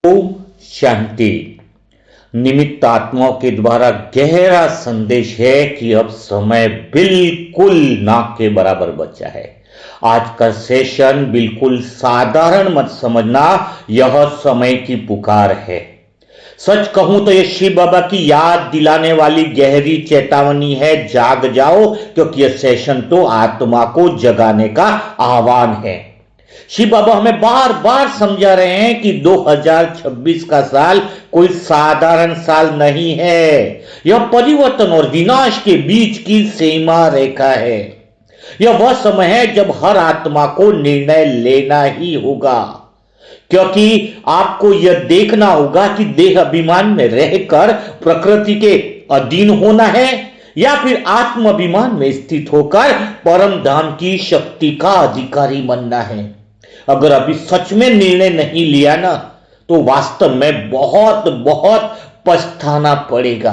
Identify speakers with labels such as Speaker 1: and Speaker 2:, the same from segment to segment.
Speaker 1: ओम शांति। निमित्त आत्माओं के द्वारा गहरा संदेश है कि अब समय बिल्कुल नाक के बराबर बचा है। आज का सेशन बिल्कुल साधारण मत समझना, यह समय की पुकार है। सच कहूं तो यह शिव बाबा की याद दिलाने वाली गहरी चेतावनी है। जाग जाओ, क्योंकि यह सेशन तो आत्मा को जगाने का आह्वान है। शिव बाबा हमें बार बार समझा रहे हैं कि 2026 का साल कोई साधारण साल नहीं है। यह परिवर्तन और विनाश के बीच की सीमा रेखा है। यह वह समय है जब हर आत्मा को निर्णय लेना ही होगा, क्योंकि आपको यह देखना होगा कि देह अभिमान में रहकर प्रकृति के अधीन होना है या फिर आत्म अभिमान में स्थित होकर परम धाम की शक्ति का अधिकारी बनना है। अगर अभी सच में निर्णय नहीं लिया ना, तो वास्तव में बहुत बहुत पछताना पड़ेगा।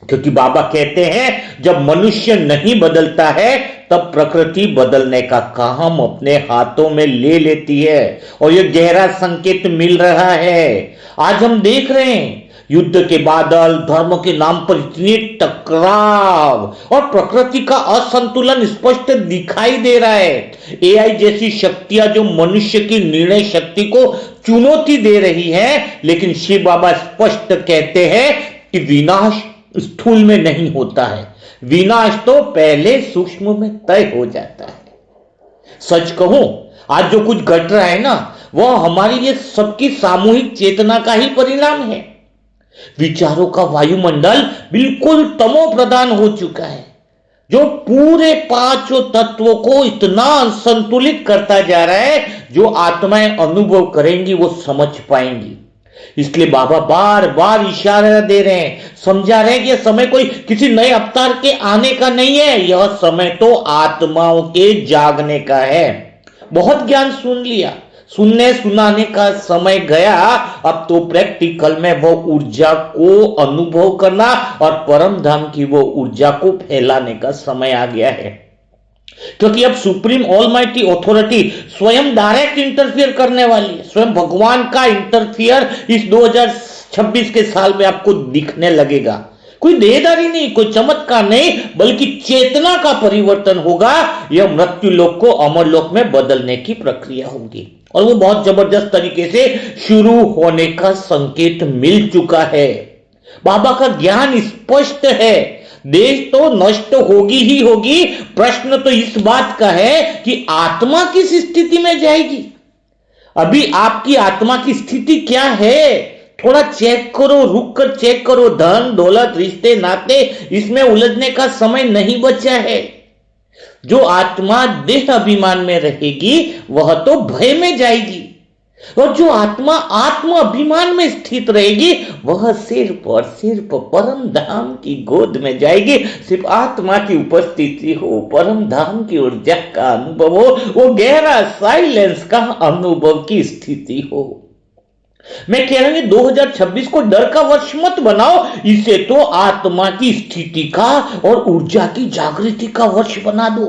Speaker 1: क्योंकि बाबा कहते हैं, जब मनुष्य नहीं बदलता है तब प्रकृति बदलने का काम अपने हाथों में ले लेती है। और यह गहरा संकेत मिल रहा है। आज हम देख रहे हैं युद्ध के बादल, धर्म के नाम पर इतने टकराव और प्रकृति का असंतुलन स्पष्ट दिखाई दे रहा है। एआई जैसी शक्तियां जो मनुष्य की निर्णय शक्ति को चुनौती दे रही है, लेकिन शिव बाबा स्पष्ट कहते हैं कि विनाश स्थूल में नहीं होता है, विनाश तो पहले सूक्ष्म में तय हो जाता है। सच कहूं, आज जो कुछ घट रहा है ना, वह हमारी ये सबकी सामूहिक चेतना का ही परिणाम है। विचारों का वायुमंडल बिल्कुल तमो प्रधान हो चुका है, जो पूरे पांचों तत्वों को इतना संतुलित करता जा रहा है। जो आत्माएं अनुभव करेंगी वो समझ पाएंगी। इसलिए बाबा बार बार इशारा दे रहे हैं, समझा रहे हैं कि यह समय कोई किसी नए अवतार के आने का नहीं है, यह समय तो आत्माओं के जागने का है। बहुत ज्ञान सुन लिया, सुनने सुनाने का समय गया। अब तो प्रैक्टिकल में वो ऊर्जा को अनुभव करना और परम धाम की वो ऊर्जा को फैलाने का समय आ गया है। क्योंकि अब सुप्रीम ऑलमाइटी अथॉरिटी स्वयं डायरेक्ट इंटरफियर करने वाली है। स्वयं भगवान का इंटरफियर इस 2026 के साल में आपको दिखने लगेगा। कोई देहदारी नहीं, कोई चमत्कार नहीं, बल्कि चेतना का परिवर्तन होगा। यह मृत्यु लोक को अमर लोक में बदलने की प्रक्रिया होगी और वो बहुत जबरदस्त तरीके से शुरू होने का संकेत मिल चुका है। बाबा का ज्ञान स्पष्ट है, देश तो नष्ट होगी ही होगी। प्रश्न तो इस बात का है कि आत्मा किस स्थिति में जाएगी। अभी आपकी आत्मा की स्थिति क्या है, थोड़ा चेक करो, रुक कर चेक करो। धन दौलत रिश्ते नाते, इसमें उलझने का समय नहीं बचा है। जो आत्मा देह अभिमान में रहेगी वह तो भय में जाएगी, और जो आत्मा आत्म अभिमान में स्थित रहेगी वह सिर्फ और सिर्फ परम धाम की गोद में जाएगी। सिर्फ आत्मा की उपस्थिति हो, परम धाम की ऊर्जा का अनुभव हो, वो गहरा साइलेंस का अनुभव की स्थिति हो। मैं कह रहा हूं 2026 को डर का वर्ष मत बनाओ, इसे तो आत्मा की स्थिति का और ऊर्जा की जागृति का वर्ष बना दो।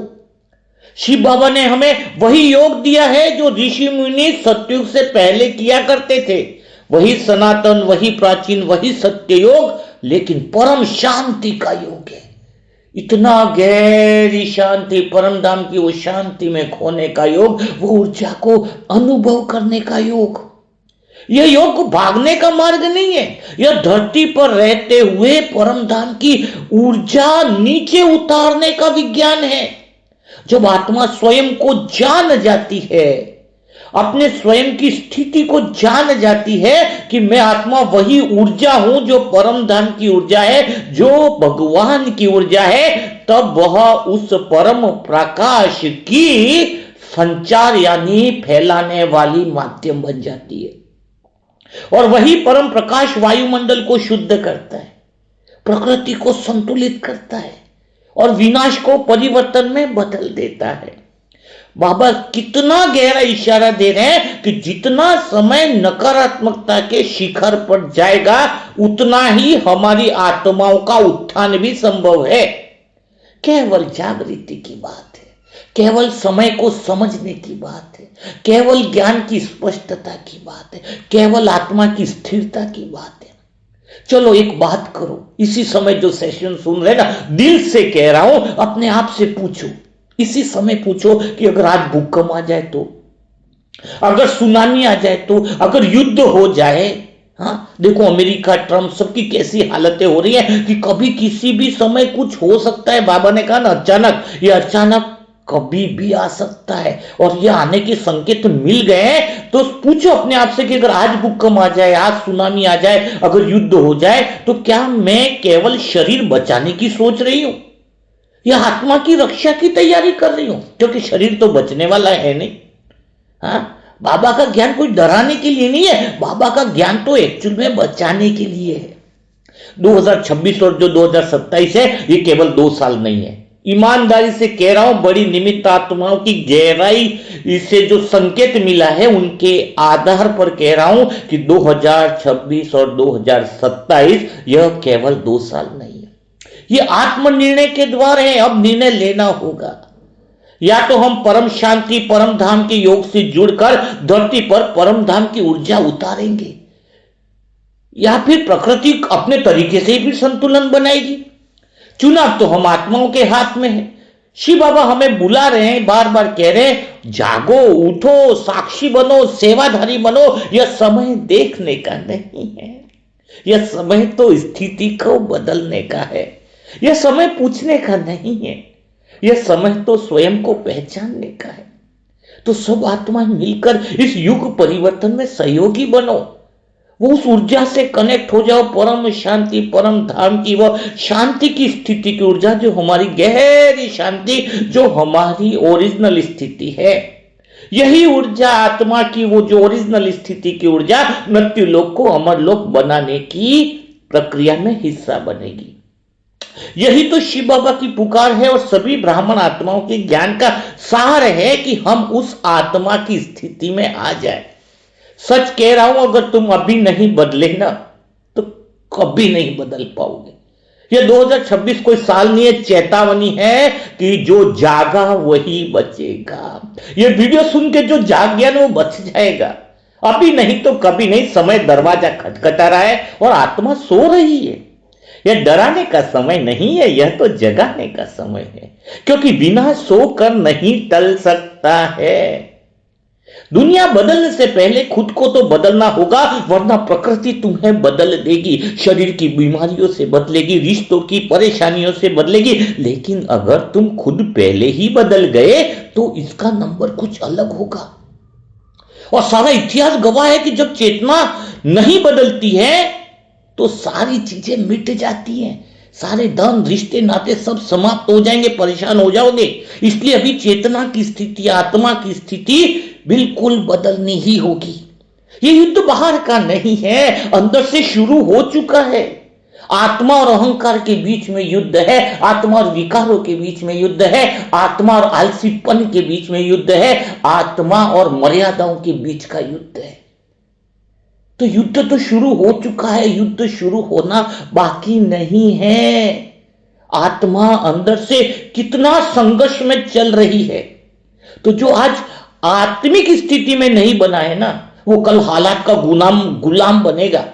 Speaker 1: शिव बाबा ने हमें वही योग दिया है जो ऋषि मुनि सतयुग से पहले किया करते थे। वही सनातन, वही प्राचीन, वही सत्य योग, लेकिन परम शांति का योग है। इतना गहरी शांति, परम धाम की वो शांति में खोने का योग, वो ऊर्जा को अनुभव करने का योग। यह योग भागने का मार्ग नहीं है, यह धरती पर रहते हुए परम धाम की ऊर्जा नीचे उतारने का विज्ञान है। जब आत्मा स्वयं को जान जाती है, अपने स्वयं की स्थिति को जान जाती है कि मैं आत्मा वही ऊर्जा हूं जो परम धाम की ऊर्जा है, जो भगवान की ऊर्जा है, तब वह उस परम प्रकाश की संचार यानी फैलाने वाली माध्यम बन जाती है। और वही परम प्रकाश वायुमंडल को शुद्ध करता है, प्रकृति को संतुलित करता है और विनाश को परिवर्तन में बदल देता है। बाबा कितना गहरा इशारा दे रहे हैं कि जितना समय नकारात्मकता के शिखर पर जाएगा, उतना ही हमारी आत्माओं का उत्थान भी संभव है। केवल जागृति की बात है, केवल समय को समझने की बात है। केवल ज्ञान की स्पष्टता की बात है, केवल आत्मा की स्थिरता की बात है। चलो एक बात करो, इसी समय जो सेशन सुन रहे ना, दिल से कह रहा हूं, अपने आप से पूछो, इसी समय पूछो कि अगर आज भूकंप आ जाए तो, अगर सुनामी आ जाए तो, अगर युद्ध हो जाए। हाँ देखो, अमेरिका, ट्रंप, सबकी कैसी हालतें हो रही है कि कभी किसी भी समय कुछ हो सकता है। बाबा ने कहा ना अचानक, ये अचानक कभी भी आ सकता है, और ये आने के संकेत मिल गए हैं। तो पूछो अपने आप से कि अगर आज भूकंप आ जाए, आज सुनामी आ जाए, अगर युद्ध हो जाए, तो क्या मैं केवल शरीर बचाने की सोच रही हूं या आत्मा की रक्षा की तैयारी कर रही हूं? क्योंकि शरीर तो बचने वाला है नहीं। हाँ, बाबा का ज्ञान कोई डराने के लिए नहीं है, बाबा का ज्ञान तो एक्चुअल में बचाने के लिए है। 2026 और जो 2027 है, ये केवल 2 साल नहीं है। ईमानदारी से कह रहा हूं, बड़ी निमित्त आत्माओं की गहराई से जो संकेत मिला है, उनके आधार पर कह रहा हूं कि 2026 और 2027 यह केवल 2 साल नहीं है। ये आत्मनिर्णय के द्वार है। अब निर्णय लेना होगा, या तो हम परम शांति, परम धाम के योग से जुड़कर धरती पर परम धाम की ऊर्जा उतारेंगे, या फिर प्रकृति अपने तरीके से भी संतुलन बनाएगी। चुनाव तो हम आत्माओं के हाथ में है। शिव बाबा हमें बुला रहे हैं, बार बार कह रहे हैं, जागो, उठो, साक्षी बनो, सेवाधारी बनो। यह समय देखने का नहीं है, यह समय तो स्थिति को बदलने का है। यह समय पूछने का नहीं है, यह समय तो स्वयं को पहचानने का है। तो सब आत्माएं मिलकर इस युग परिवर्तन में सहयोगी बनो। वो उस ऊर्जा से कनेक्ट हो जाओ, परम शांति, परम धाम की वह शांति की स्थिति की ऊर्जा, जो हमारी गहरी शांति, जो हमारी ओरिजिनल स्थिति है। यही ऊर्जा आत्मा की, वो जो ओरिजिनल स्थिति की ऊर्जा, मृत्यु लोक को अमर लोक बनाने की प्रक्रिया में हिस्सा बनेगी। यही तो शिव बाबा की पुकार है, और सभी ब्राह्मण आत्माओं के ज्ञान का सार है कि हम उस आत्मा की स्थिति में आ जाए। सच कह रहा हूं, अगर तुम अभी नहीं बदले ना, तो कभी नहीं बदल पाओगे। यह 2026 कोई साल नहीं है, चेतावनी है कि जो जागा वही बचेगा। यह वीडियो सुन के जो जाग गया ना, वो बच जाएगा। अभी नहीं तो कभी नहीं। समय दरवाजा खटखटा रहा है और आत्मा सो रही है। यह डराने का समय नहीं है, यह तो जगाने का समय है, क्योंकि बिना सोकर नहीं टल सकता है। दुनिया बदलने से पहले खुद को तो बदलना होगा, वरना प्रकृति तुम्हें बदल देगी। शरीर की बीमारियों से बदलेगी, रिश्तों की परेशानियों से बदलेगी। लेकिन अगर तुम खुद पहले ही बदल गए तो इसका नंबर कुछ अलग होगा। और सारा इतिहास गवाह है कि जब चेतना नहीं बदलती है तो सारी चीजें मिट जाती हैं। सारे धन, रिश्ते, नाते सब समाप्त हो जाएंगे, परेशान हो जाओगे। इसलिए अभी चेतना की स्थिति, आत्मा की स्थिति बिल्कुल बदलनी ही होगी। ये युद्ध बाहर का नहीं है, अंदर से शुरू हो चुका है। आत्मा और अहंकार के बीच में युद्ध है, आत्मा और विकारों के बीच में युद्ध है, आत्मा और आलसीपन के बीच में युद्ध है, आत्मा और मर्यादाओं के बीच का युद्ध है। तो युद्ध तो शुरू हो चुका है, युद्ध शुरू होना बाकी नहीं है। आत्मा अंदर से कितना संघर्ष में चल रही है। तो जो आज आत्मिक स्थिति में नहीं बना है ना, वो कल हालात का गुलाम बनेगा।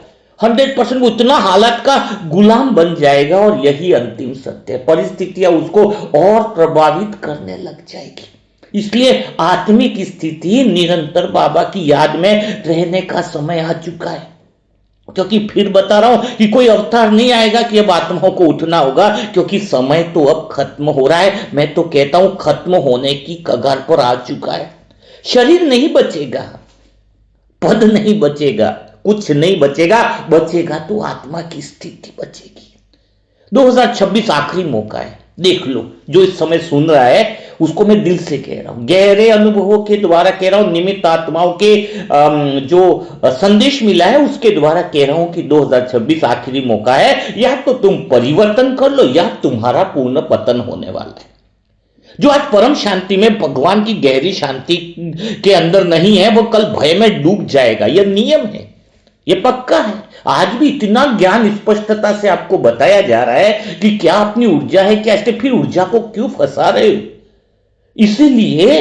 Speaker 1: 100% वो इतना हालात का गुलाम बन जाएगा, और यही अंतिम सत्य है। परिस्थितियां उसको और प्रभावित करने लग जाएगी। इसलिए आत्मिक स्थिति निरंतर बाबा की याद में रहने का समय आ चुका है। क्योंकि फिर बता रहा हूं कि कोई अवतार नहीं आएगा कि अब आत्माओं को उठना होगा, क्योंकि समय तो अब खत्म हो रहा है। मैं तो कहता हूं खत्म होने की कगार पर आ चुका है। शरीर नहीं बचेगा, पद नहीं बचेगा, कुछ नहीं बचेगा। बचेगा तो आत्मा की स्थिति बचेगी। 2026 आखिरी मौका है, देख लो। जो इस समय सुन रहा है उसको मैं दिल से कह रहा हूं, गहरे अनुभवों के द्वारा कह रहा हूं, निमित्त आत्माओं के जो संदेश मिला है उसके द्वारा कह रहा हूं कि 2026 आखिरी मौका है। या तो तुम परिवर्तन कर लो, या तुम्हारा पूर्ण पतन होने वाला है। जो आज परम शांति में, भगवान की गहरी शांति के अंदर नहीं है, वो कल भय में डूब जाएगा। यह नियम है, यह पक्का है। आज भी इतना ज्ञान स्पष्टता से आपको बताया जा रहा है कि क्या अपनी ऊर्जा है, क्या इसके, फिर ऊर्जा को क्यों फंसा रहे हो? इसीलिए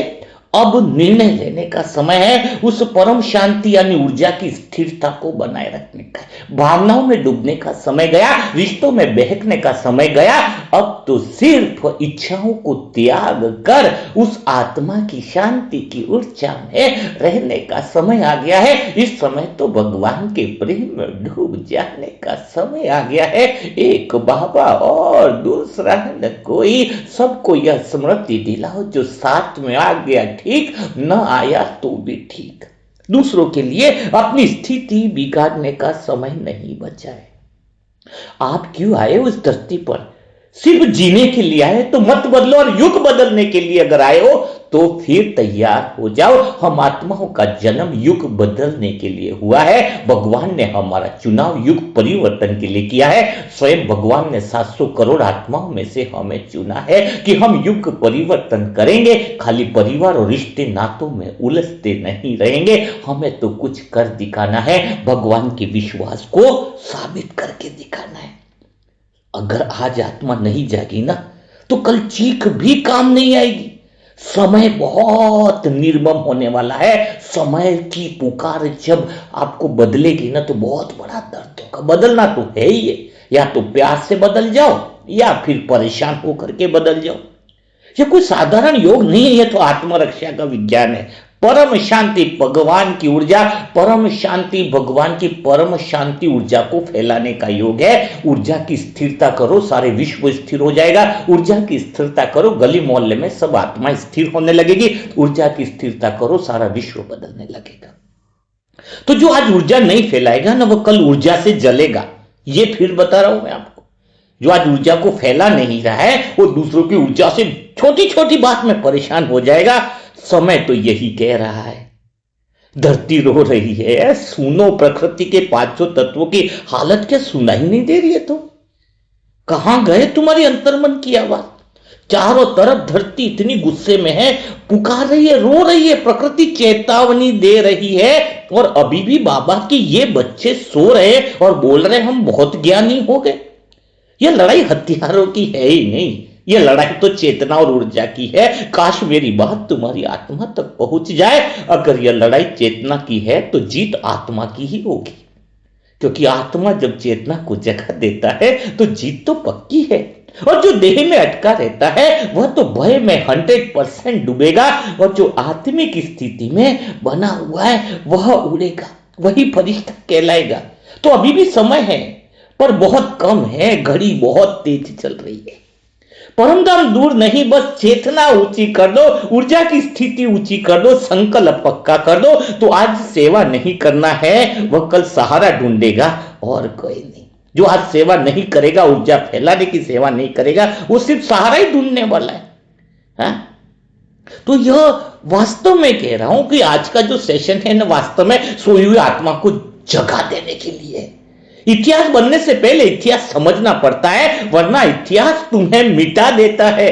Speaker 1: अब निर्णय लेने का समय है, उस परम शांति यानी ऊर्जा की स्थिरता को बनाए रखने का है। भावनाओं में डूबने का समय गया, रिश्तों में बहकने का समय गया। अब तो सिर्फ इच्छाओं को त्याग कर उस आत्मा की शांति की ऊर्जा में रहने का समय आ गया है। इस समय तो भगवान के प्रेम में डूब जाने का समय आ गया है। एक बाबा और दूसरा न कोई, सबको यह स्मृति दिलाओ जो साथ में आ गया ठीक, न आया तो भी ठीक। दूसरों के लिए अपनी स्थिति बिगाड़ने का समय नहीं बचा है। आप क्यों आए उस धरती पर? सिर्फ जीने के लिए आए तो मत बदलो, और युग बदलने के लिए अगर आए हो तो फिर तैयार हो जाओ। हम आत्माओं का जन्म युग बदलने के लिए हुआ है। भगवान ने हमारा चुनाव युग परिवर्तन के लिए किया है। स्वयं भगवान ने 700 करोड़ आत्माओं में से हमें चुना है कि हम युग परिवर्तन करेंगे। खाली परिवार और रिश्ते नातों में उलझते नहीं रहेंगे। हमें तो कुछ कर दिखाना है, भगवान के विश्वास को साबित करके दिखाना है। अगर आज आत्मा नहीं जागी ना तो कल चीख भी काम नहीं आएगी। समय बहुत निर्मम होने वाला है। समय की पुकार जब आपको बदलेगी ना तो बहुत बड़ा दर्द होगा। बदलना तो है ही है, या तो प्यार से बदल जाओ या फिर परेशान होकर के बदल जाओ। ये कोई साधारण योग नहीं है, ये तो आत्मरक्षा का विज्ञान है। परम शांति भगवान की ऊर्जा, परम शांति भगवान की परम शांति ऊर्जा को फैलाने का योग है। ऊर्जा की स्थिरता करो, सारे विश्व स्थिर हो जाएगा। ऊर्जा की स्थिरता करो, गली मोहल्ले में सब आत्मा स्थिर होने लगेगी। ऊर्जा की स्थिरता करो, सारा विश्व बदलने लगेगा। तो जो आज ऊर्जा नहीं फैलाएगा ना वो कल ऊर्जा से जलेगा। ये फिर बता रहा हूं मैं आपको। जो आज ऊर्जा को फैला नहीं रहा है वो दूसरों की ऊर्जा से छोटी छोटी बात में परेशान हो जाएगा। समय तो यही कह रहा है। धरती रो रही है, सुनो प्रकृति के पांचों तत्वों की हालत क्या सुनाई नहीं दे रही है? तो कहां गए तुम्हारी अंतर्मन की आवाज? चारों तरफ धरती इतनी गुस्से में है, पुकार रही है, रो रही है, प्रकृति चेतावनी दे रही है। और अभी भी बाबा की ये बच्चे सो रहे और बोल रहे हम बहुत ज्ञानी हो गए। यह लड़ाई हथियारों की है ही नहीं, यह लड़ाई तो चेतना और ऊर्जा की है। काश मेरी बात तुम्हारी आत्मा तक पहुंच जाए। अगर यह लड़ाई चेतना की है तो जीत आत्मा की ही होगी, क्योंकि आत्मा जब चेतना को जगह देता है तो जीत तो पक्की है। और जो देह में अटका रहता है वह तो भय में 100% डूबेगा, और जो आत्मिक स्थिति में बना हुआ है वह उड़ेगा, वही फरिश्ता कहलाएगा। तो अभी भी समय है, पर बहुत कम है। घड़ी बहुत तेज चल रही है। परमधाम दूर नहीं, बस चेतना ऊंची कर दो, ऊर्जा की स्थिति ऊंची कर दो, संकल्प पक्का कर दो। तो आज सेवा नहीं करना है वह कल सहारा ढूंढेगा और कोई नहीं। जो आज सेवा नहीं करेगा, ऊर्जा फैलाने की सेवा नहीं करेगा, वो सिर्फ सहारा ही ढूंढने वाला है। हाँ? तो यह वास्तव में कह रहा हूं कि आज का जो सेशन है ना, वास्तव में सोई हुई आत्मा को जगा देने के लिए है। इतिहास बनने से पहले इतिहास समझना पड़ता है, वरना इतिहास तुम्हें मिटा देता है।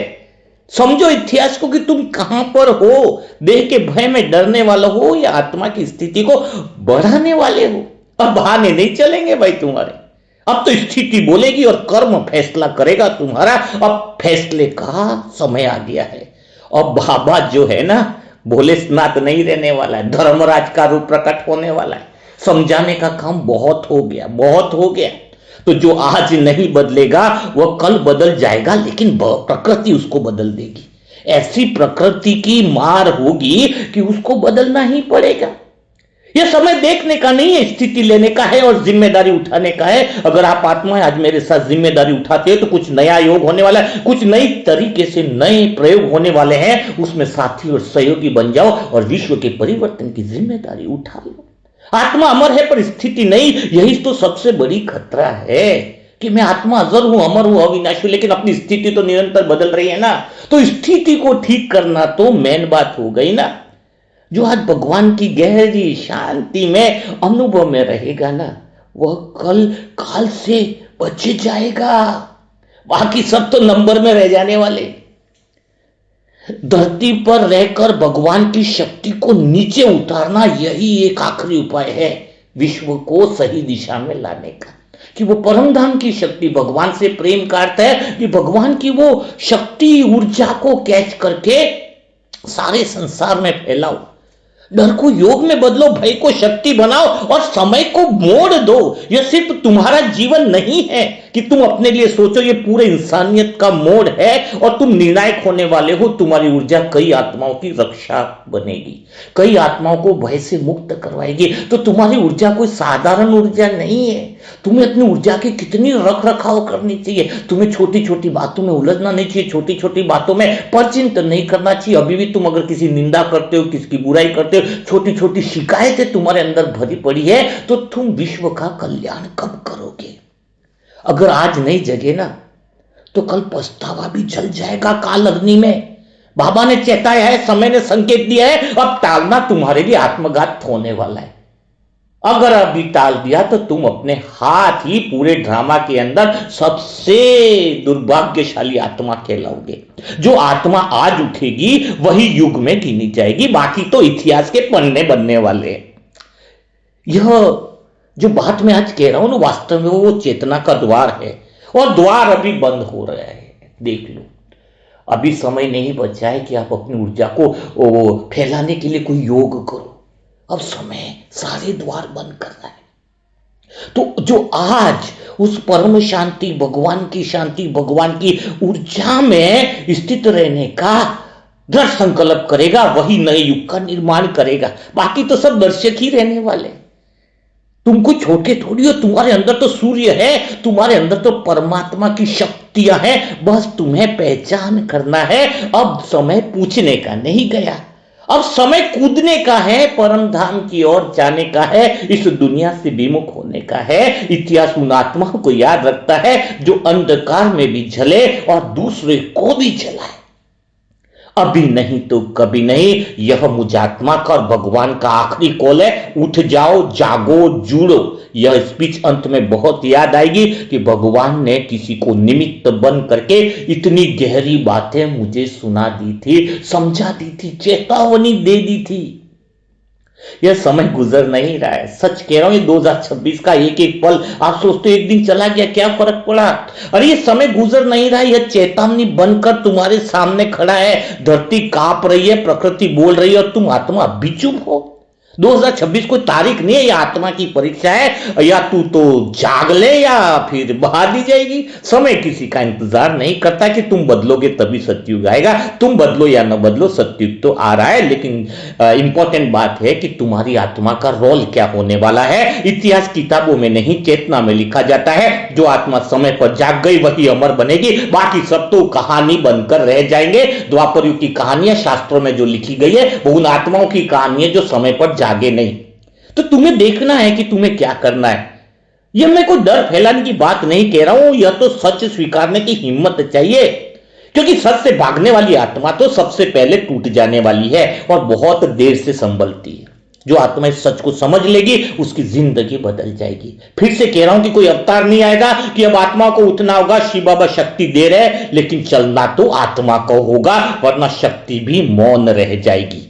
Speaker 1: समझो इतिहास को कि तुम कहां पर हो। देह के भय में डरने वाले हो या आत्मा की स्थिति को बढ़ाने वाले हो। अब बहाने नहीं चलेंगे भाई तुम्हारे। अब तो स्थिति बोलेगी और कर्म फैसला करेगा तुम्हारा। अब फैसले का समय आ गया है। अब बाबा जो है ना, भोलेनाथ नहीं रहने वाला है, धर्मराज का रूप प्रकट होने वाला है। समझाने का काम बहुत हो गया, बहुत हो गया। तो जो आज नहीं बदलेगा वह कल बदल जाएगा, लेकिन प्रकृति उसको बदल देगी। ऐसी प्रकृति की मार होगी कि उसको बदलना ही पड़ेगा। यह समय देखने का नहीं है, स्थिति लेने का है और जिम्मेदारी उठाने का है। अगर आप आत्मा आज मेरे साथ जिम्मेदारी उठाते हो तो कुछ नया योग होने वाला है, कुछ नई तरीके से नए प्रयोग होने वाले हैं। उसमें साथी और सहयोगी बन जाओ और विश्व के परिवर्तन की जिम्मेदारी उठा लो। आत्मा अमर है पर स्थिति नहीं। यही तो सबसे बड़ी खतरा है कि मैं आत्मा अजर हूं, अमर हूं, अविनाशी हूं, लेकिन अपनी स्थिति तो निरंतर बदल रही है ना। तो स्थिति को ठीक करना तो मेन बात हो गई ना। जो आज भगवान की गहरी शांति में अनुभव में रहेगा ना, वह कल काल से बच जाएगा। बाकी सब तो नंबर में रह जाने वाले। धरती पर रहकर भगवान की शक्ति को नीचे उतारना, यही एक आखिरी उपाय है विश्व को सही दिशा में लाने का। कि वो परमधाम की शक्ति, भगवान से प्रेम का अर्थ है कि भगवान की वो शक्ति ऊर्जा को कैच करके सारे संसार में फैलाओ। डर को योग में बदलो, भय को शक्ति बनाओ और समय को मोड़ दो। यह सिर्फ तुम्हारा जीवन नहीं है कि तुम अपने लिए सोचो, ये पूरे इंसानियत का मोड़ है और तुम निर्णायक होने वाले हो। तुम्हारी ऊर्जा कई आत्माओं की रक्षा बनेगी, कई आत्माओं को भय से मुक्त करवाएगी। तो तुम्हारी ऊर्जा कोई साधारण ऊर्जा नहीं है। तुम्हें अपनी ऊर्जा की कितनी रख रखाव करनी चाहिए। तुम्हें छोटी छोटी बातों में उलझना नहीं चाहिए, छोटी छोटी बातों में परचिंतन नहीं करना चाहिए। अभी भी तुम अगर किसी निंदा करते हो, किसकी बुराई करते हो, छोटी छोटी शिकायतें तुम्हारे अंदर भरी पड़ी है, तो तुम विश्व का कल्याण कब करोगे? अगर आज नहीं जगे ना तो कल पछतावा भी जल जाएगा काल अग्नि में। बाबा ने चेताया है, समय ने संकेत दिया है, अब टालना तुम्हारे लिए आत्मघात होने वाला है। अगर अभी टाल दिया तो तुम अपने हाथ ही पूरे ड्रामा के अंदर सबसे दुर्भाग्यशाली आत्मा कहलाओगे। जो आत्मा आज उठेगी वही युग में गिनी जाएगी, बाकी तो इतिहास के पन्ने बनने वाले हैं। यह जो बात मैं आज कह रहा हूं ना, वास्तव में वो चेतना का द्वार है और द्वार अभी बंद हो रहा है। देख लो, अभी समय नहीं बचा है कि आप अपनी ऊर्जा को फैलाने के लिए कोई योग करो। अब समय सारे द्वार बंद कर रहा है। तो जो आज उस परम शांति, भगवान की शांति, भगवान की ऊर्जा में स्थित रहने का दृढ़ संकल्प करेगा, वही नए युग का निर्माण करेगा। बाकी तो सब दर्शक ही रहने वाले। तुम कोई छोटे थोड़ी हो, तुम्हारे अंदर तो सूर्य है, तुम्हारे अंदर तो परमात्मा की शक्तियां हैं। बस तुम्हें पहचान करना है। अब समय पूछने का नहीं गया, अब समय कूदने का है, परम धाम की ओर जाने का है, इस दुनिया से विमुख होने का है। इतिहास उन आत्माओं को याद रखता है जो अंधकार में भी जले और दूसरे को भी जलाए। अभी नहीं तो कभी नहीं, यह मुझात्मा का और भगवान का आखिरी कॉल है। उठ जाओ, जागो, जुड़ो। यह स्पीच अंत में बहुत याद आएगी कि भगवान ने किसी को निमित्त बन करके इतनी गहरी बातें मुझे सुना दी थी, समझा दी थी, चेतावनी दे दी थी। यह समय गुजर नहीं रहा है, सच कह रहा हूं। ये 2026 का एक एक पल आप सोचते हो एक दिन चला गया, क्या फर्क पड़ा? अरे ये समय गुजर नहीं रहा है, यह चेतावनी बनकर तुम्हारे सामने खड़ा है। धरती कांप रही है, प्रकृति बोल रही है और तुम आत्मा अभी चुप हो। 2026 कोई तारीख नहीं है, यह आत्मा की परीक्षा है। या तू तो जाग ले या फिर बहा दी जाएगी। समय किसी का इंतजार नहीं करता कि तुम बदलोगे तभी सतयुग आएगा। तुम बदलो या न बदलो, सतयुग तो आ रहा है। लेकिन इंपॉर्टेंट बात है कि तुम्हारी आत्मा का रोल क्या होने वाला है। इतिहास किताबों में नहीं, चेतना में लिखा जाता है। जो आत्मा समय पर जाग गई वही अमर बनेगी, बाकी सब तो कहानी बनकर रह जाएंगे। द्वापर युग की कहानियां शास्त्रों में जो लिखी गई है वो उन आत्माओं की कहानी है जो समय पर जागे नहीं। तो तुम्हें देखना है कि तुम्हें क्या करना है। यह मैं कोई डर फैलाने की बात नहीं कह रहा हूं, यह तो सच स्वीकारने की हिम्मत चाहिए। क्योंकि सच से भागने वाली आत्मा तो सबसे पहले टूट जाने वाली है और बहुत देर से संभलती है। जो आत्मा इस सच को समझ लेगी उसकी जिंदगी बदल जाएगी। फिर से कह रहा हूं कि कोई अवतार नहीं आएगा कि अब आत्मा को उठना होगा, शिव बाबा शक्ति दे रहे, लेकिन चलना तो आत्मा को होगा, वरना शक्ति भी मौन रह जाएगी।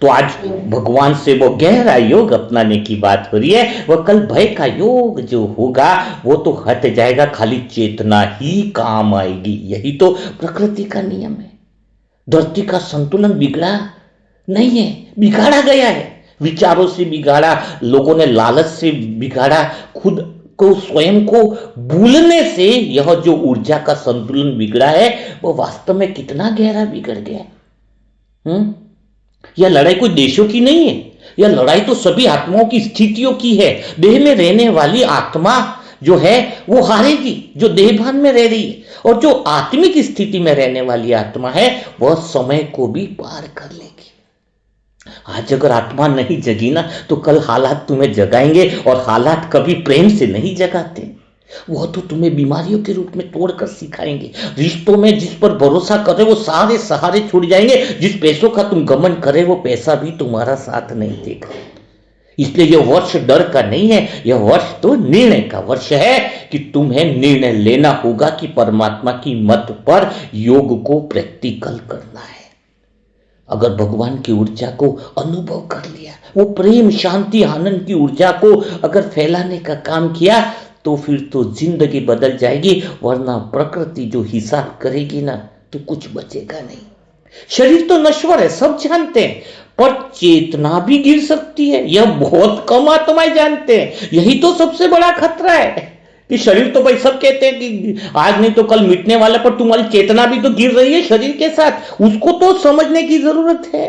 Speaker 1: तो आज भगवान से वो गहरा योग अपनाने की बात हो रही है। वह कल भय का योग जो होगा वो तो हट जाएगा, खाली चेतना ही काम आएगी। यही तो प्रकृति का नियम है। धरती का संतुलन बिगड़ा नहीं है, बिगाड़ा गया है। विचारों से बिगाड़ा, लोगों ने लालच से बिगाड़ा, खुद को, स्वयं को भूलने से यह जो ऊर्जा का संतुलन बिगड़ा है वो वास्तव में कितना गहरा बिगड़ गया। यह लड़ाई कोई देशों की नहीं है, यह लड़ाई तो सभी आत्माओं की स्थितियों की है। देह में रहने वाली आत्मा जो है वो हारेगी जो देहभान में रह रही है, और जो आत्मिक स्थिति में रहने वाली आत्मा है वह समय को भी पार कर लेगी। आज अगर आत्मा नहीं जगी ना तो कल हालात तुम्हें जगाएंगे, और हालात कभी प्रेम से नहीं जगाते, वो तो तुम्हें बीमारियों के रूप में तोड़कर सिखाएंगे। रिश्तों में जिस पर भरोसा कर रहे वो सारे सहारे छूट जाएंगे। जिस पैसों का तुम गमन करे वो पैसा भी तुम्हारा साथ नहीं देगा। इसलिए यह वर्ष डर का नहीं है, यह वर्ष तो निर्णय का वर्ष है कि तुम्हें निर्णय लेना होगा कि परमात्मा की मत पर योग को प्रैक्टिकल करना है। अगर भगवान की ऊर्जा को अनुभव कर लिया, वो प्रेम, शांति, आनंद की ऊर्जा को अगर फैलाने का काम किया तो फिर तो जिंदगी बदल जाएगी। वरना प्रकृति जो हिसाब करेगी ना तो कुछ बचेगा नहीं। शरीर तो नश्वर है, सब जानते हैं, पर चेतना भी गिर सकती है, यह बहुत कम आत्माएं जानते हैं। यही तो सबसे बड़ा खतरा है कि शरीर तो भाई सब कहते हैं कि आज नहीं तो कल मिटने वाला, पर तुम्हारी चेतना भी तो गिर रही है शरीर के साथ, उसको तो समझने की जरूरत है।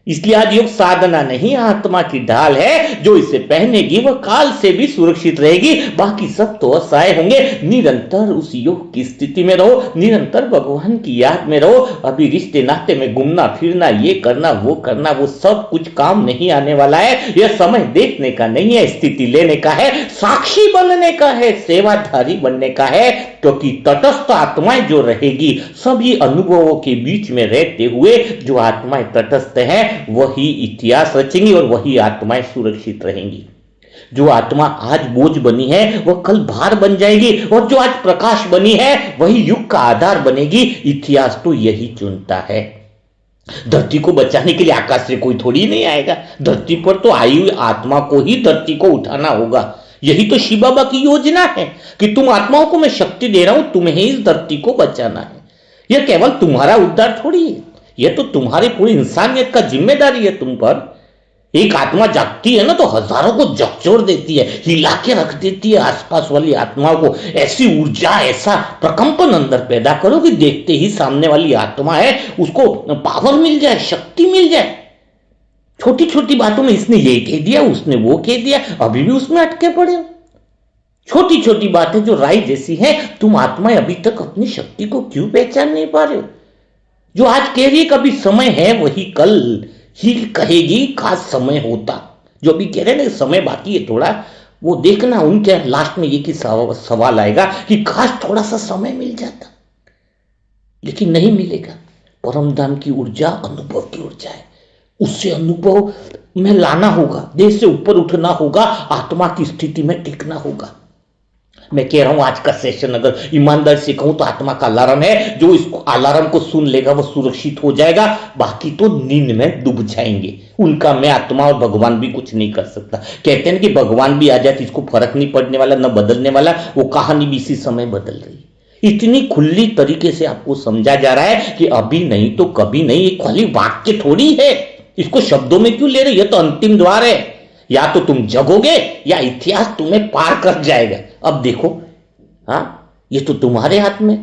Speaker 1: इसलिए आज योग साधना नहीं, आत्मा की ढाल है, जो इसे पहनेगी वह काल से भी सुरक्षित रहेगी, बाकी सब तो असहाय होंगे। निरंतर उस योग की स्थिति में रहो, निरंतर भगवान की याद में रहो। अभी रिश्ते नाते में घूमना फिरना, ये करना वो सब कुछ काम नहीं आने वाला है। यह समय देखने का नहीं है, स्थिति लेने का है, साक्षी बनने का है, सेवाधारी बनने का है। क्योंकि तटस्थ आत्माएं जो रहेगी, सभी अनुभवों के बीच में रहते हुए जो आत्माएं तटस्थ हैं, वही इतिहास रचेंगी और वही आत्माएं सुरक्षित रहेंगी। जो आत्मा आज बोझ बनी है वह कल भार बन जाएगी, और जो आज प्रकाश बनी है वही युग का आधार बनेगी। इतिहास तो यही चुनता है। धरती को बचाने के लिए आकाश से कोई थोड़ी नहीं आएगा, धरती पर तो आई हुई आत्मा को ही धरती को उठाना होगा। यही तो शिव बाबा की योजना है कि तुम आत्माओं को मैं शक्ति दे रहा हूं, तुम्हें इस धरती को बचाना है। यह केवल तुम्हारा उद्धार थोड़ी है, यह तो तुम्हारी पूरी इंसानियत का जिम्मेदारी है तुम पर। एक आत्मा जागती है ना तो हजारों को झकझोर देती है, हिला के रख देती है आसपास वाली आत्माओं को। ऐसी ऊर्जा, ऐसा प्रकंपन अंदर पैदा करो कि देखते ही सामने वाली आत्मा है उसको पावर मिल जाए, शक्ति मिल जाए। छोटी छोटी बातों में इसने ये कह दिया, उसने वो कह दिया, अभी भी उसमें अटके पड़े हो। छोटी छोटी बातें जो राई जैसी हैं, तुम आत्माएं अभी तक अपनी शक्ति को क्यों पहचान नहीं पा रहे हो? जो आज कह रही है कभी समय है, वही कल ही कहेगी खास समय होता। जो अभी कह रहे ना समय बाकी है थोड़ा, वो देखना उनके लास्ट में ये सवाल आएगा कि काश थोड़ा सा समय मिल जाता, लेकिन नहीं मिलेगा। परम धाम की ऊर्जा अनुभव की ऊर्जा है, उससे अनुभव में लाना होगा, देह से ऊपर उठना होगा, आत्मा की स्थिति में टिकना होगा। मैं कह रहा हूं आज का सेशन अगर ईमानदार से कहूं तो आत्मा का अलार्म है, जो इस अलार्म को सुन लेगा वो सुरक्षित हो जाएगा, बाकी तो नींद में डूब जाएंगे। उनका मैं आत्मा और भगवान भी कुछ नहीं कर सकता। कहते हैं कि भगवान भी आ जाए तो इसको फर्क नहीं पड़ने वाला, न बदलने वाला, वो कहानी भी इसी समय बदल रही है। इतनी खुली तरीके से आपको समझा जा रहा है कि अभी नहीं तो कभी नहीं। ये खाली वाक्य थोड़ी है, इसको शब्दों में क्यों ले रहे? ये तो अंतिम द्वार है, या तो तुम जगोगे या इतिहास तुम्हें पार कर जाएगा। अब देखो, हाँ, ये तो तुम्हारे हाथ में।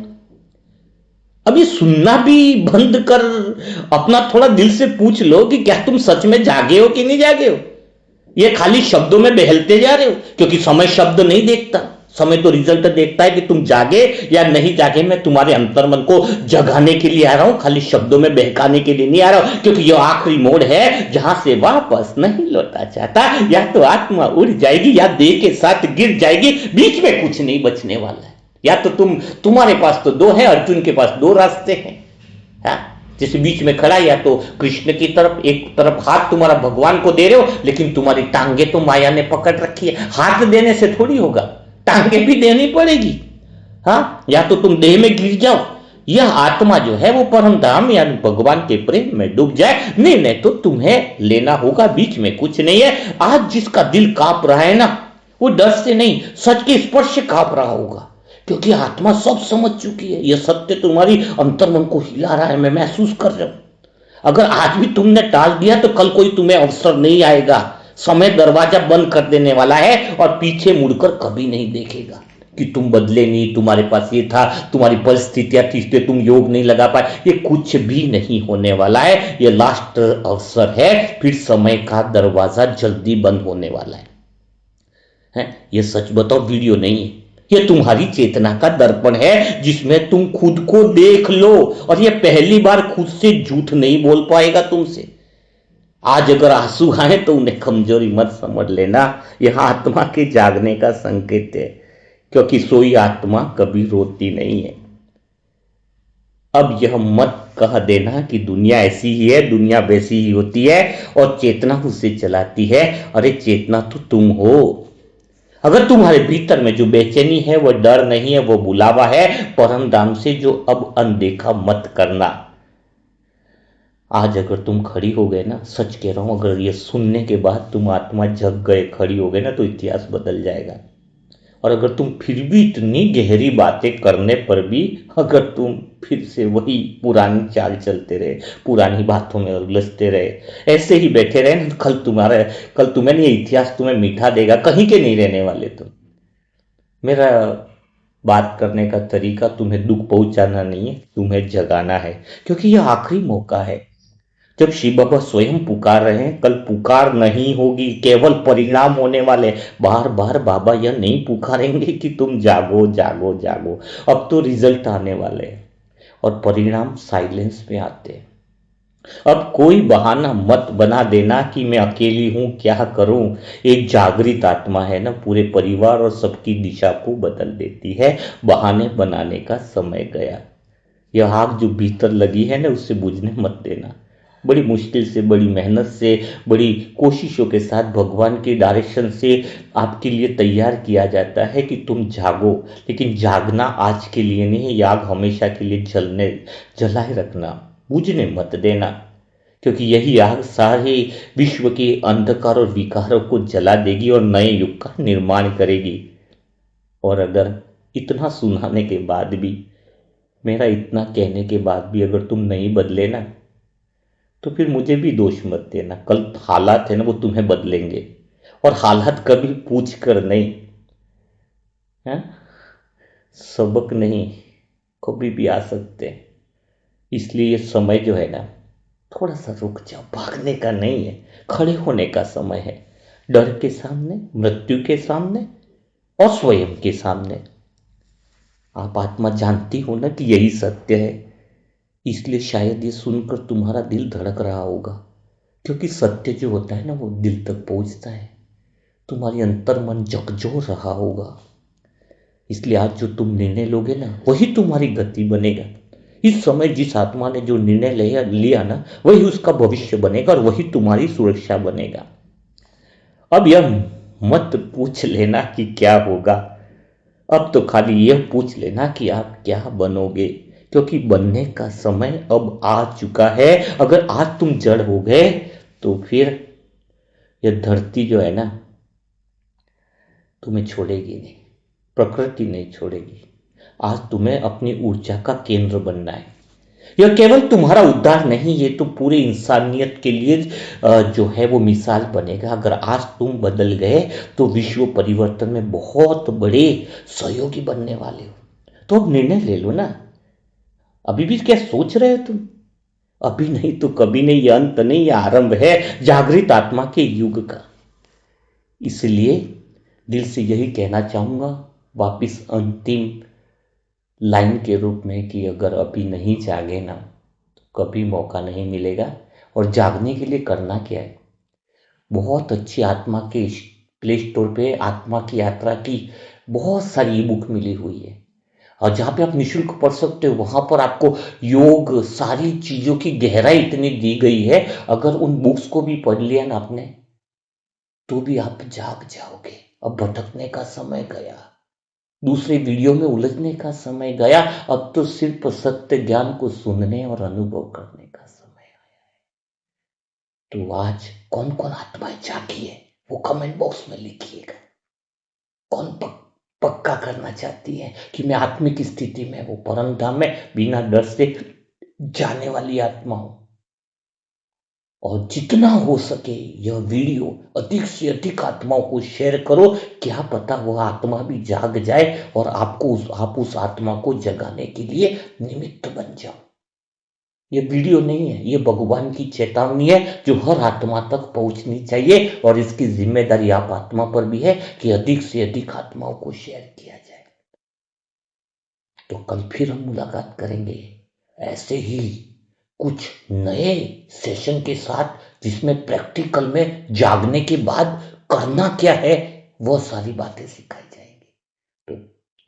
Speaker 1: अब ये सुनना भी बंद कर अपना थोड़ा दिल से पूछ लो कि क्या तुम सच में जागे हो कि नहीं जागे हो। ये खाली शब्दों में बहलते जा रहे हो, क्योंकि समय शब्द नहीं देखता, समय तो रिजल्ट देखता है कि तुम जागे या नहीं जागे। मैं तुम्हारे अंतर्मन को जगाने के लिए आ रहा हूं, खाली शब्दों में बहकाने के लिए नहीं आ रहा हूं, क्योंकि यह आखिरी मोड़ है जहां से वापस नहीं लौटा जाता। या तो आत्मा उड़ जाएगी या देह के साथ गिर जाएगी, बीच में कुछ नहीं बचने वाला है। या तो तुम्हारे पास तो दो है, अर्जुन के पास दो रास्ते हैं, हाँ? जैसे बीच में खड़ा, या तो कृष्ण की तरफ, एक तरफ हाथ तुम्हारा भगवान को दे रहे हो, लेकिन तुम्हारी टांगे तो माया ने पकड़ रखी है। हाथ देने से थोड़ी होगा, टांगे भी देनी पड़ेगी, हाँ? या तो तुम देह में गिर जाओ, यह आत्मा जो है वो परम धाम यानी भगवान के प्रेम में डूब जाए। निर्णय तो तुम्हें लेना होगा, बीच में कुछ नहीं है। आज जिसका दिल कांप रहा है ना, वो डर से नहीं, सच के स्पर्श से कांप रहा होगा, क्योंकि आत्मा सब समझ चुकी है। यह सत्य तुम्हारी अंतर्मन को हिला रहा है, मैं महसूस कर रहा हूं। अगर आज भी तुमने टाल दिया तो कल कोई तुम्हें अवसर नहीं आएगा। समय दरवाजा बंद कर देने वाला है और पीछे मुड़कर कभी नहीं देखेगा कि तुम बदले नहीं, तुम्हारे पास ये था, तुम्हारी परिस्थितियां थी इसलिए तुम योग नहीं लगा पाए। ये कुछ भी नहीं होने वाला है, ये लास्ट अवसर है, फिर समय का दरवाजा जल्दी बंद होने वाला है? ये सच बताओ, वीडियो नहीं है, ये तुम्हारी चेतना का दर्पण है, जिसमें तुम खुद को देख लो। और ये पहली बार खुद से झूठ नहीं बोल पाएगा तुमसे। आज अगर आंसू आए तो उन्हें कमजोरी मत समझ लेना, यह आत्मा के जागने का संकेत है, क्योंकि सोई आत्मा कभी रोती नहीं है। अब यह मत कह देना कि दुनिया ऐसी ही है, दुनिया वैसी ही होती है और चेतना उसे चलाती है। अरे चेतना तो तुम हो। अगर तुम्हारे भीतर में जो बेचैनी है वो डर नहीं है, वो बुलावा है परम धाम से, जो अब अनदेखा मत करना। आज अगर तुम खड़ी हो गए ना, सच कह रहा हूं, अगर ये सुनने के बाद तुम आत्मा जग गए, खड़ी हो गए ना, तो इतिहास बदल जाएगा। और अगर तुम फिर भी इतनी गहरी बातें करने पर भी अगर तुम फिर से वही पुरानी चाल चलते रहे, पुरानी बातों में उलझते रहे, ऐसे ही बैठे रहे ना, कल तुम्हें नहीं, इतिहास तुम्हें मीठा देगा, कहीं के नहीं रहने वाले तुम। मेरा बात करने का तरीका तुम्हें दुख पहुंचाना नहीं है, तुम्हें जगाना है, क्योंकि यह आखिरी मौका है। जब शिव बाबा स्वयं पुकार रहे हैं, कल पुकार नहीं होगी, केवल परिणाम होने वाले। बार बार बाबा यह नहीं पुकारेंगे कि तुम जागो जागो जागो, अब तो रिजल्ट आने वाले हैं और परिणाम साइलेंस में आते हैं। अब कोई बहाना मत बना देना कि मैं अकेली हूं, क्या करूं। एक जागृत आत्मा है ना, पूरे परिवार और सबकी दिशा को बदल देती है। बहाने बनाने का समय गया। यह आग जो भीतर लगी है ना, उससे बुझने मत देना। बड़ी मुश्किल से, बड़ी मेहनत से, बड़ी कोशिशों के साथ भगवान के डायरेक्शन से आपके लिए तैयार किया जाता है कि तुम जागो। लेकिन जागना आज के लिए नहीं, ये आग हमेशा के लिए जलाए रखना, बुझने मत देना। क्योंकि यही आग सारे विश्व के अंधकार और विकारों को जला देगी और नए युग का निर्माण करेगी। और अगर इतना सुनाने के बाद भी, मेरा इतना कहने के बाद भी अगर तुम नहीं बदले ना, तो फिर मुझे भी दोष मत देना। कल हालात है ना, वो तुम्हें बदलेंगे। और हालात कभी पूछ कर नहीं है, सबक नहीं, कभी भी आ सकते हैं। इसलिए ये समय जो है ना, थोड़ा सा रुक जाओ। भागने का नहीं है, खड़े होने का समय है। डर के सामने, मृत्यु के सामने और स्वयं के सामने। आप आत्मा जानती हो ना कि यही सत्य है। इसलिए शायद ये सुनकर तुम्हारा दिल धड़क रहा होगा, क्योंकि सत्य जो होता है ना, वो दिल तक पहुंचता है। तुम्हारी अंतर मन झकझोर रहा होगा। इसलिए आज जो तुम निर्णय लोगे ना, वही तुम्हारी गति बनेगा। इस समय जिस आत्मा ने जो निर्णय लिया ना, वही उसका भविष्य बनेगा और वही तुम्हारी सुरक्षा बनेगा। अब यह मत पूछ लेना कि क्या होगा, अब तो खाली यह पूछ लेना कि आप क्या बनोगे, क्योंकि बनने का समय अब आ चुका है। अगर आज तुम जड़ हो गए तो फिर यह धरती जो है ना, तुम्हें छोड़ेगी नहीं, प्रकृति नहीं छोड़ेगी। आज तुम्हें अपनी ऊर्जा का केंद्र बनना है। यह केवल तुम्हारा उद्धार नहीं, ये तो पूरे इंसानियत के लिए जो है वो मिसाल बनेगा। अगर आज तुम बदल गए तो विश्व परिवर्तन में बहुत बड़े सहयोगी बनने वाले हो। तो अब निर्णय ले लो ना। अभी भी क्या सोच रहे हो तुम? अभी नहीं तो कभी नहीं, ये अंत नहीं, ये आरंभ है जागृत आत्मा के युग का। इसलिए दिल से यही कहना चाहूंगा, वापिस अंतिम लाइन के रूप में, कि अगर अभी नहीं जागे ना, तो कभी मौका नहीं मिलेगा। और जागने के लिए करना क्या है, बहुत अच्छी आत्मा के प्ले स्टोर पे आत्मा की यात्रा की बहुत सारी ई बुक मिली हुई है, और जहाँ पे आप निशुल्क पढ़ सकते हो। वहाँ पर आपको योग, सारी चीज़ों की गहराई इतनी दी गई है। अगर उन बुक्स को भी पढ़ लिया ना आपने, तो भी आप जाग जाओगे। अब भटकने का समय गया, दूसरे वीडियो में उलझने का समय गया। अब तो सिर्फ सत्य ज्ञान को सुनने और अनुभव करने का समय आया। तो आज कौन कौन आत्माएं जागी है, वो कमेंट बॉक्स में लिखिएगा। कौन पक्का करना चाहती है कि मैं आत्मिक स्थिति में, वो परम धाम में बिना डर से जाने वाली आत्मा हूं। और जितना हो सके यह वीडियो अधिक से अधिक आत्माओं को शेयर करो। क्या पता वह आत्मा भी जाग जाए और आप उस आत्मा को जगाने के लिए निमित्त बन जाओ। ये वीडियो नहीं है, ये भगवान की चेतावनी है जो हर आत्मा तक पहुंचनी चाहिए। और इसकी जिम्मेदारी आप आत्मा पर भी है कि अधिक से अधिक आत्माओं को शेयर किया जाए। तो कल फिर हम मुलाकात करेंगे ऐसे ही कुछ नए सेशन के साथ, जिसमें प्रैक्टिकल में जागने के बाद करना क्या है वह सारी बातें सिखाई जाएंगी। तो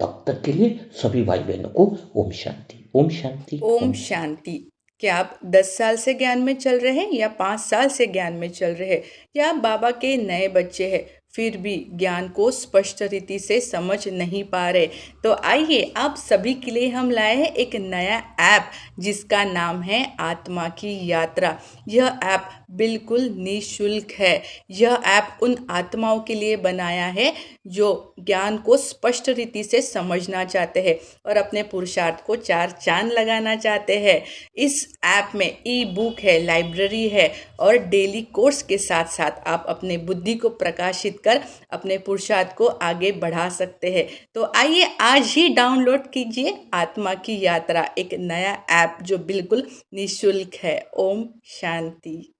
Speaker 1: तब तक के लिए सभी भाई बहनों को ओम शांति, ओम शांति,
Speaker 2: ओम शांति। क्या आप 10 साल से ज्ञान में चल रहे हैं या 5 साल से ज्ञान में चल रहे हैं, या आप बाबा के नए बच्चे हैं, फिर भी ज्ञान को स्पष्ट रीति से समझ नहीं पा रहे, तो आइए आप सभी के लिए हम लाए हैं एक नया ऐप जिसका नाम है आत्मा की यात्रा। यह ऐप बिल्कुल निःशुल्क है। यह ऐप उन आत्माओं के लिए बनाया है जो ज्ञान को स्पष्ट रीति से समझना चाहते हैं और अपने पुरुषार्थ को चार चांद लगाना चाहते हैं। इस ऐप में ई बुक है, लाइब्रेरी है और डेली कोर्स के साथ साथ आप अपने बुद्धि को प्रकाशित कर अपने पुरुषार्थ को आगे बढ़ा सकते हैं। तो आइए आज ही डाउनलोड कीजिए आत्मा की यात्रा, एक नया ऐप जो बिल्कुल निःशुल्क है। ओम शांति।